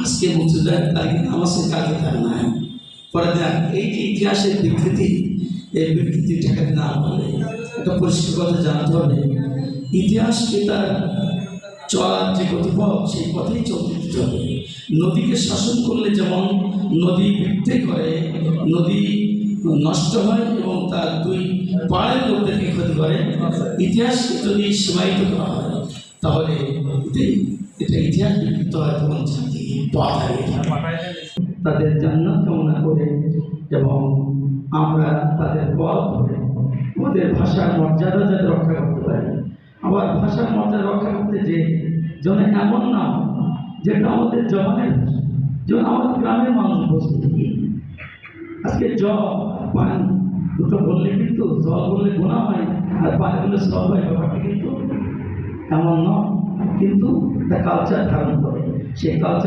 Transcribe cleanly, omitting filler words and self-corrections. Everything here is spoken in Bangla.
আজকে মুক্তিযোদ্ধার তারিখে নামাজের কাজে তার নাই পরে দেখ এই যে ইতিহাসের বিকৃতি, এই বিকৃতি ঠেকাতে না পারলে একটা পরিষ্কার কথা জানতে হবে, ইতিহাসকে তার চলার যে গতিপথ সেই পথেই চলতে দিতে হবে। নদীকে শাসন করলে যেমন নদী বৃদ্ধি করে, নদী নষ্ট হয় এবং তার দুই পাড়ের লোকদেরকে ক্ষতি করে, ইতিহাসকে যদি সীমায়িত করা হয় তাহলে এটা ইতিহাস বিকৃত হয়, তখন জাতি পথ হারিয়ে তাদের জান্নাত কামনা করে এবং আমরা তাদের পথ ধরে আমাদের ভাষার মর্যাদা যাতে রক্ষা করতে পারি। আবার ভাষার মর্যাদা রক্ষা করতে যে যেন এমন না যেটা আমাদের জবানের ভাষা, যেমন আমাদের গ্রামের মানুষ বসে থাকি আজকে জল পানি দুটো বললে কিন্তু জল বললে গোনা হয় আর পানি বললে সব হয়, ব্যাপারটা কিন্তু এমন নয়, কিন্তু একটা কালচার ধারণ করে সেই কালচার